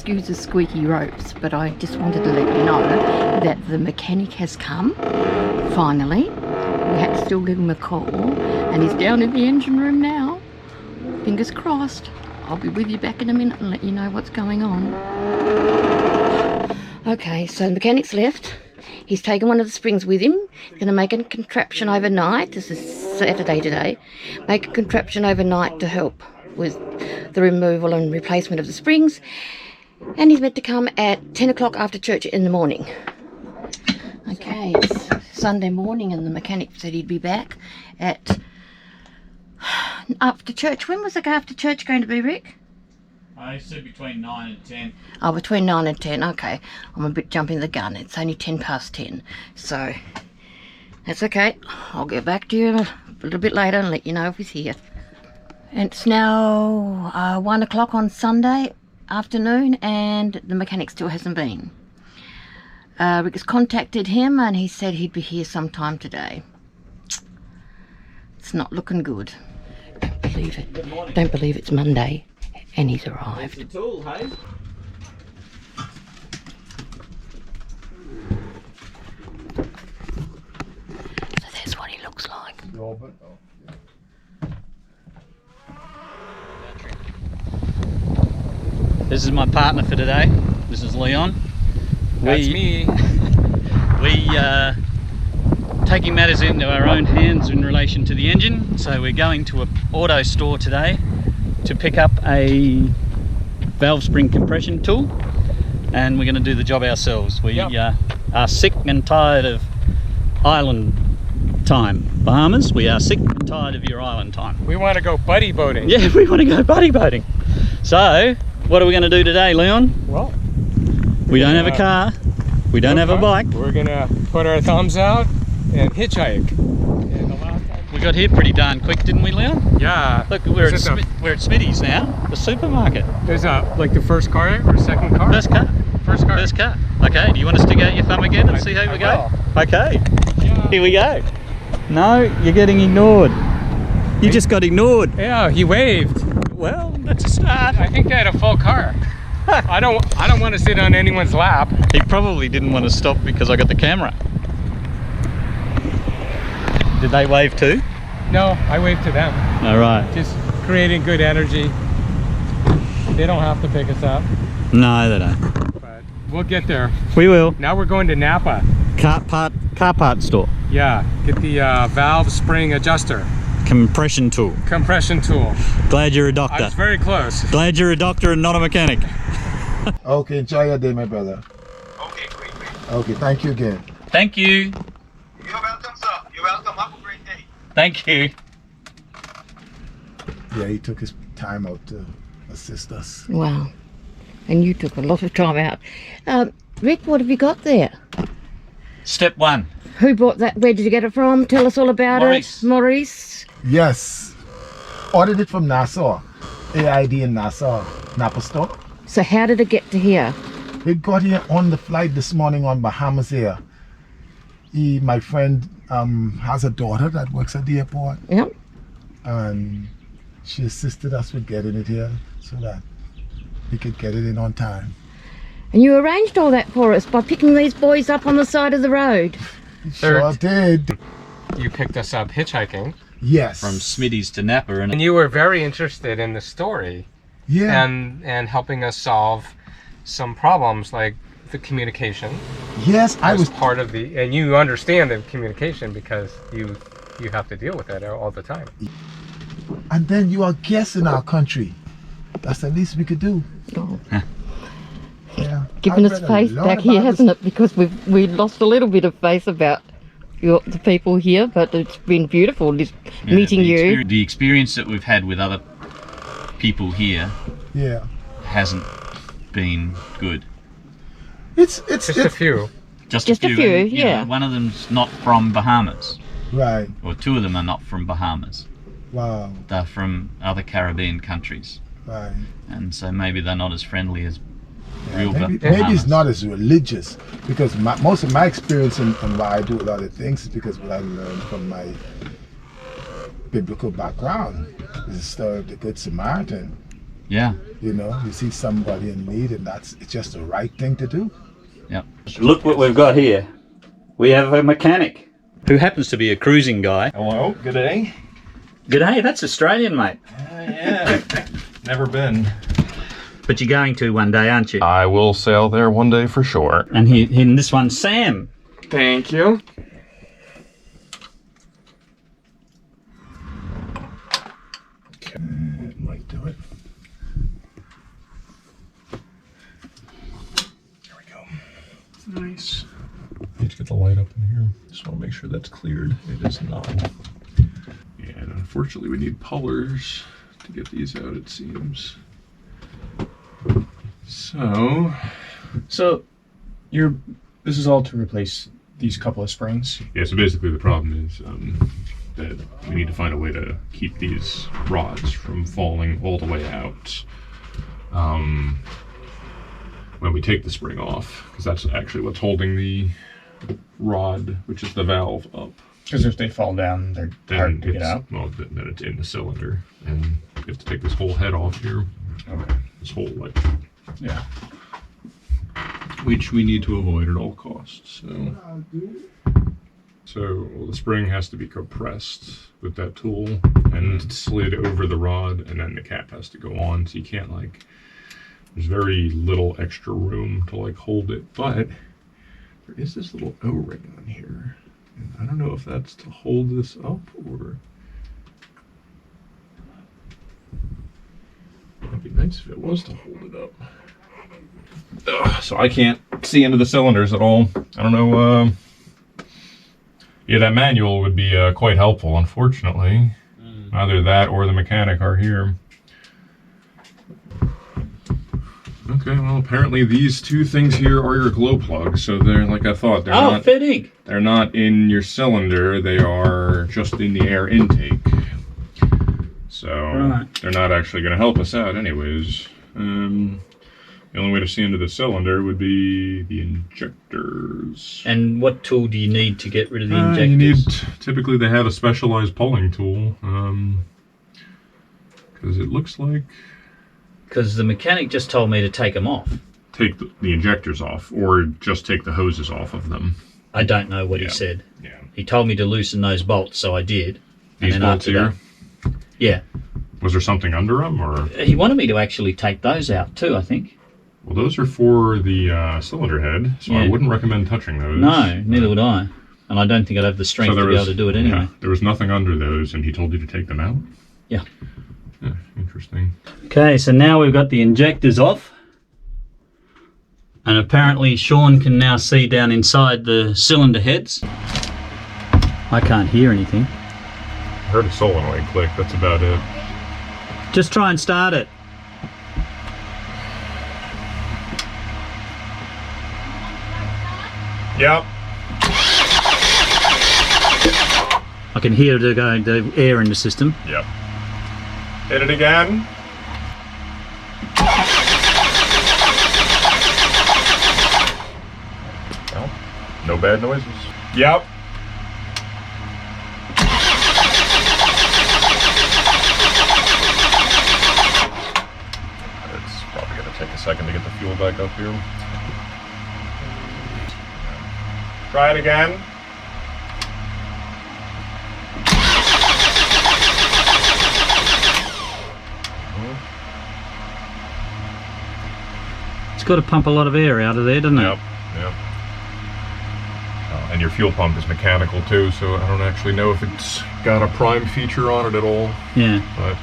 excuse the squeaky ropes, but I just wanted to let you know that the mechanic has come, finally. We had to still give him a call, and he's down in the engine room now. Fingers crossed. I'll be with you back in a minute and let you know what's going on. Okay, so the mechanic's left. He's taken one of the springs with him. He's going to make a contraption overnight. This is Saturday today. Make a contraption overnight to help with the removal and replacement of the springs. And he's meant to come at 10 o'clock after church in the morning. Okay, it's Sunday morning and the mechanic said he'd be back at after church. When was the after church going to be, Rick? I said between 9 and 10. Oh, between 9 and 10. Okay. I'm a bit jumping the gun. It's only 10 past 10. So, that's okay. I'll get back to you a little bit later and let you know if he's here. And it's now 1 o'clock on Sunday afternoon and the mechanic still hasn't been. Rick has contacted him and he said he'd be here sometime today. It's not looking good. Don't believe it. Good morning. Don't believe it's Monday. And he's arrived. There's the tool, hey? So that's what he looks like. This is my partner for today. This is Leon. That's me. Taking matters into our own hands in relation to the engine. So we're going to an auto store today to pick up a valve spring compression tool, and we're going to do the job ourselves. We are sick and tired of island time. Bahamas, we are sick and tired of your island time. We want to go buddy boating. Yeah, we want to go buddy boating. So, what are we going to do today, Leon? Well, we don't have a car, we don't have a bike. We're going to put our thumbs out and hitchhike. We got here pretty darn quick, didn't we, Leon? Yeah. Look, we're at Smitty's now, the supermarket. There's like the first car or second car? First car. First car. First car. Okay, do you want to stick out your thumb again and see how we go? Okay, here we go. No, you're getting ignored. You just got ignored. Yeah, he waved. Well, that's a start. I think they had a full car. I don't want to sit on anyone's lap. He probably didn't want to stop because I got the camera. Did they wave too? No, I waved to them. All right. Just creating good energy. They don't have to pick us up. No, they don't. But we'll get there. We will. Now we're going to Napa. Car part store. Yeah, get the valve spring adjuster. Compression tool. Compression tool. Glad you're a I doctor. was very close. Glad you're a doctor and not a mechanic. Okay, enjoy your day, my brother. Okay, great. Okay, thank you again. Thank you. You're welcome, sir. You're welcome. Have a great day. Thank you. Yeah, he took his time out to assist us. Wow. And you took a lot of time out. Rick, what have you got there? Step one. Who bought that? Where did you get it from? Tell us all about Maurice. it. Maurice. Yes. Ordered it from Nassau. AID in Nassau. Napa store. So how did it get to here? It got here on the flight this morning on Bahamas Air. My friend has a daughter that works at the airport. Yep. And she assisted us with getting it here so that we could get it in on time. And you arranged all that for us by picking these boys up on the side of the road. Sure did. You picked us up hitchhiking. Yes. From Smitty's to Napa, And you were very interested in the story. Yeah. And helping us solve some problems like the communication. Yes, I was part of the, and you understand the communication because you have to deal with that all the time. And then you are guests in our country. That's the least we could do. Oh. Yeah. Given I've us read a face lot back here, about hasn't it? Because we lost a little bit of face about the people here, but it's been beautiful just meeting you. The experience that we've had with other people here Yeah. hasn't been good. It's Just a few. Just a few, and, you yeah. know, one of them's not from Bahamas, right. or two of them are not from Bahamas. Wow. They're from other Caribbean countries, Right. and so maybe they're not as friendly as real Maybe Bahamas. it's not as religious because most of my experience and why I do a lot of things is because what I learned from my biblical background is the story of the Good Samaritan. Yeah. You know, you see somebody in need, and it's just the right thing to do. Yep. Look what we've got here. We have a mechanic who happens to be a cruising guy. Hello, good day. G'day, that's Australian, mate. Yeah, never been. But you're going to one day, aren't you? I will sail there one day for sure. And this one's Sam. Thank you. Okay, might do it. There we go. Nice. Need to get the light up in here. Just want to make sure that's cleared. It is not. And unfortunately, we need pullers to get these out, it seems. So this is all to replace these couple of springs. yeah, so basically the problem is that we need to find a way to keep these rods from falling all the way out when we take the spring off, because that's actually what's holding the rod, which is the valve, up. Because if they fall down, they're hard to get out. Well, then it's in the cylinder, and you have to take this whole head off here. Okay. This whole, like, Yeah. which we need to avoid at all costs. So the spring has to be compressed with that tool and slid over the rod, and then the cap has to go on. So you can't, like, there's very little extra room to, like, hold it. But there is this little O-ring on here. And I don't know if that's to hold this up or... It'd be nice if it was to hold it up. Ugh, so I can't see into the cylinders at all. I don't know. Yeah, that manual would be quite helpful, unfortunately. Either that or the mechanic are here. Okay, well, apparently these two things here are your glow plugs. So they're, like I thought, Fitting. they're not in your cylinder. They are just in the air intake. So they're not actually going to help us out anyways. The only way to see into the cylinder would be the injectors. And what tool do you need to get rid of the injectors? You need, typically they have a specialized pulling tool. Because it looks like... Because the mechanic just told me to take them off. Take the injectors off, or just take the hoses off of them. I don't know what he said. Yeah. He told me to loosen those bolts, so I did. These and then bolts after here? that, yeah. Was there something under them, or...? He wanted me to actually take those out too, I think. Well, those are for the cylinder head, so I wouldn't recommend touching those. No, neither would I. And I don't think I'd have the strength to be able to do it anyway. Yeah, there was nothing under those, and he told you to take them out? Yeah. Yeah, interesting. Okay, so now we've got the injectors off. And apparently Sean can now see down inside the cylinder heads. I can't hear anything. I heard a solenoid click, that's about it. Just try and start it. Yep. I can hear the air in the system. Yep. Hit it again. Well, no bad noises. Yep. It's probably going to take a second to get the fuel back up here. Try it again. It's got to pump a lot of air out of there, doesn't it? Yep, yep. And your fuel pump is mechanical too, so I don't actually know if it's got a prime feature on it at all. Yeah. But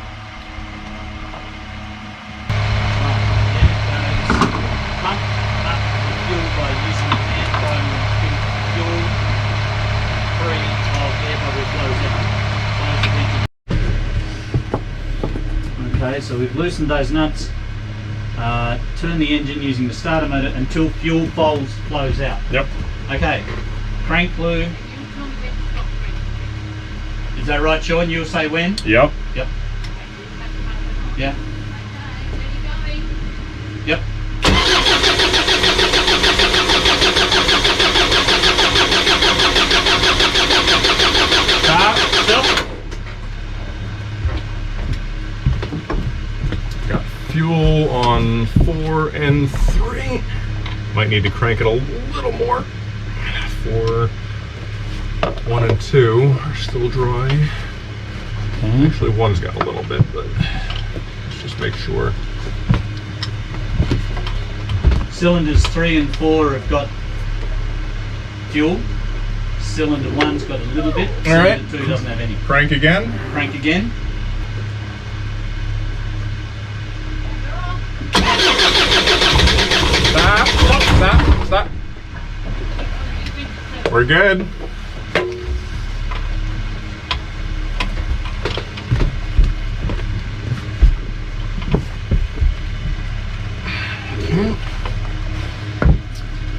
Okay, so we've loosened those nuts. Turn the engine using the starter motor until fuel flows out. yep. Okay, crank lube. Is that right, Sean? You'll say when? Yep. Yep. Yeah. Yep. Stop. Got fuel on 4 and 3. Might need to crank it a little more. 4, 1 and 2 are still dry. Okay. Actually, 1's got a little bit, but let's just make sure. Cylinders 3 and 4 have got fuel. Cylinder 1's got a little bit. All right. Cylinder 2 doesn't have any. Crank again. Crank again. Stop, stop, stop, stop. We're good.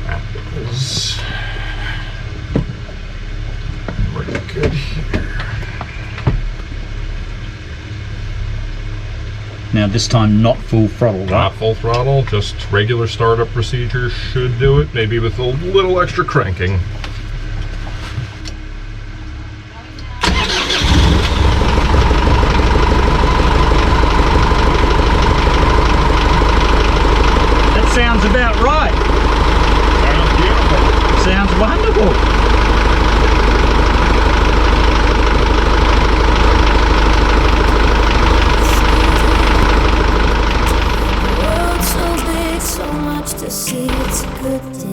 That is pretty good here. Now this time not full throttle, right? Not full throttle, just regular startup procedure should do it, maybe with a little extra cranking. That sounds about right. Sounds beautiful. Sounds wonderful. World so big, so much to see, it's a good thing.